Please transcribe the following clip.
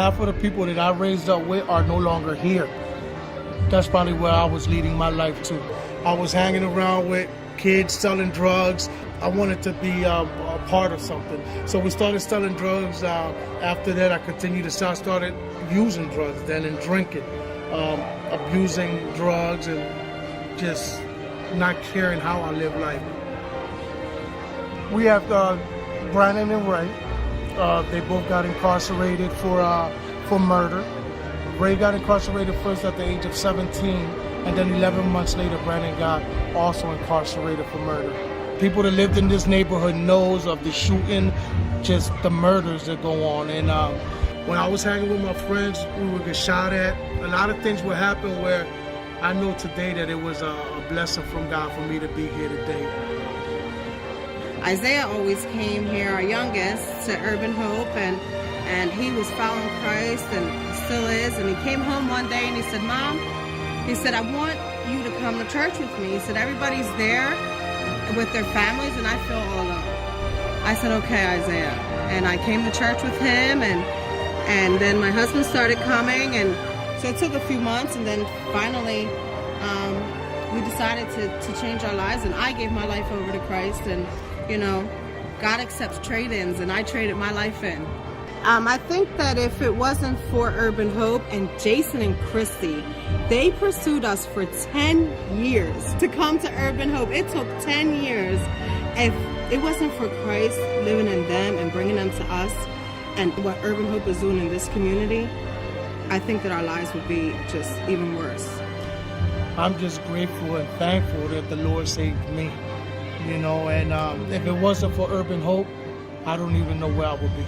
half of the people that I raised up with are no longer here. That's probably where I was leading my life to. I was hanging around with kids selling drugs. I wanted to be a part of something. So we started selling drugs. After that, I continued to sell. I started using drugs then and drinking, abusing drugs and just not caring how I live life. We have Brandon and Ray. They both got incarcerated for murder. Ray got incarcerated first at the age of 17, and then 11 months later, Brandon got also incarcerated for murder. People that lived in this neighborhood knows of the shooting, just the murders that go on. And when I was hanging with my friends, we would get shot at. A lot of things would happen where I know today that it was a blessing from God for me to be here today. Isaiah always came here, our youngest, to Urban Hope, and he was following Christ and still is. And he came home one day and he said, Mom, he said, I want you to come to church with me. He said, everybody's there with their families and I feel all alone. I said, okay, Isaiah. And I came to church with him, and then my husband started coming, and so it took a few months, and then finally we decided to change our lives, and I gave my life over to Christ. And you know, God accepts trade-ins, and I traded my life in. I think that if it wasn't for Urban Hope and Jason and Christy, they pursued us for 10 years to come to Urban Hope. It took 10 years. If it wasn't for Christ living in them and bringing them to us, and what Urban Hope is doing in this community, I think that our lives would be just even worse. I'm just grateful and thankful that the Lord saved me, you know, and if it wasn't for Urban Hope, I don't even know where I would be.